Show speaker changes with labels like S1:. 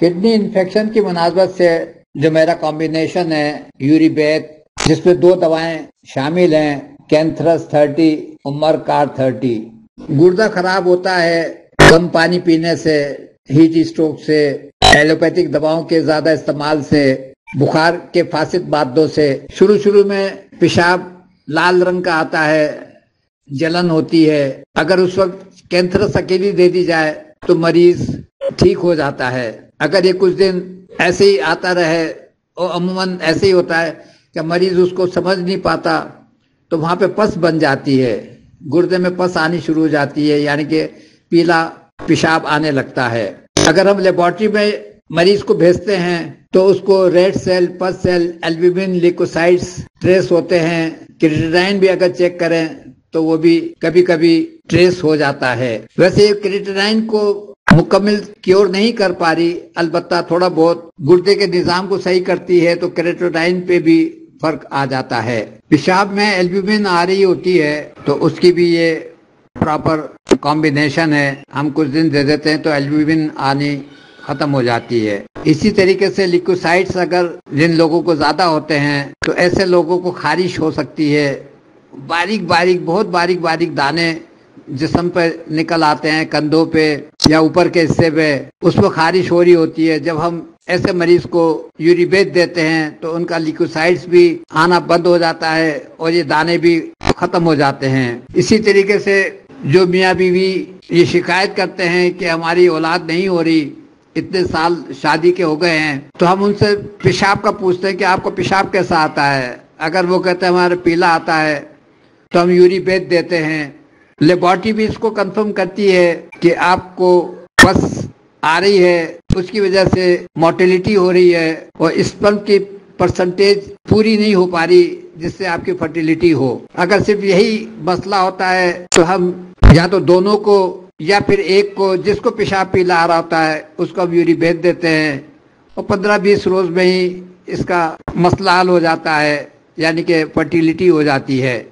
S1: Kidney infection کی مناسبت سے جو میرا کمبینیشن ہے یوریبیت، جس میں 2 دوائیں شامل ہیں، کینتھرس 30 عمر کار 30۔ گردہ خراب ہوتا ہے کم پانی پینے سے، ہیٹ اسٹروک سے، ایلوپیتھک دواؤں کے زیادہ استعمال سے، بخار کے فاسد مادوں سے۔ شروع میں پیشاب لال رنگ کا آتا ہے، جلن ہوتی ہے۔ اگر اس وقت کینتھرس اکیلی دے دی جائے تو مریض ٹھیک ہو جاتا ہے۔ اگر یہ کچھ دن ایسے ہی آتا رہے، اور عموماً ایسے ہی ہوتا ہے کہ مریض اس کو سمجھ نہیں پاتا، تو وہاں پہ پس بن جاتی ہے، گردے میں پس آنی شروع ہو جاتی ہے، یعنی کہ پیلا پیشاب آنے لگتا ہے۔ اگر ہم لیبارٹری میں مریض کو بھیجتے ہیں تو اس کو ریڈ سیل، پس سیل، البومن، لیکوسائٹس ٹریس ہوتے ہیں۔ کریٹینائن بھی اگر چیک کریں تو وہ بھی کبھی کبھی ٹریس ہو جاتا ہے۔ ویسے کریٹینائن کو مکمل کیور نہیں کر پا رہی، البتہ تھوڑا بہت گردے کے نظام کو صحیح کرتی ہے، تو کریٹینائن پہ بھی فرق آ جاتا ہے۔ پیشاب میں البومن آ رہی ہوتی ہے تو اس کی بھی یہ پراپر کمبینیشن ہے، ہم کچھ دن دے دیتے ہیں تو البومن آنی ختم ہو جاتی ہے۔ اسی طریقے سے لیکوسائٹس اگر جن لوگوں کو زیادہ ہوتے ہیں تو ایسے لوگوں کو خارش ہو سکتی ہے، بہت باریک دانے جسم پہ نکل آتے ہیں، کندھوں پہ یا اوپر کے حصے پہ، اس میں خارش ہو رہی ہوتی ہے۔ جب ہم ایسے مریض کو یوریبیت دیتے ہیں تو ان کا لیکوسائٹس بھی آنا بند ہو جاتا ہے اور یہ دانے بھی ختم ہو جاتے ہیں۔ اسی طریقے سے جو میاں بیوی یہ شکایت کرتے ہیں کہ ہماری اولاد نہیں ہو رہی، اتنے سال شادی کے ہو گئے ہیں، تو ہم ان سے پیشاب کا پوچھتے ہیں کہ آپ کو پیشاب کیسا آتا ہے۔ اگر وہ کہتے ہیں ہمارا پیلا آتا ہے تو ہم یوریبیت دیتے ہیں۔ لیبارٹری بھی اس کو کنفرم کرتی ہے کہ آپ کو پس آ رہی ہے، اس کی وجہ سے موٹیلٹی ہو رہی ہے اور اسپرم کی پرسنٹیج پوری نہیں ہو پا رہی جس سے آپ کی فرٹیلیٹی ہو۔ اگر صرف یہی مسئلہ ہوتا ہے تو ہم یا تو دونوں کو یا پھر ایک کو، جس کو پیشاب پیلا آ رہا ہوتا ہے اس کو ہم یوریبیت دیتے ہیں، اور 15-20 روز میں ہی اس کا مسئلہ حل ہو جاتا ہے، یعنی کہ فرٹیلیٹی ہو جاتی ہے۔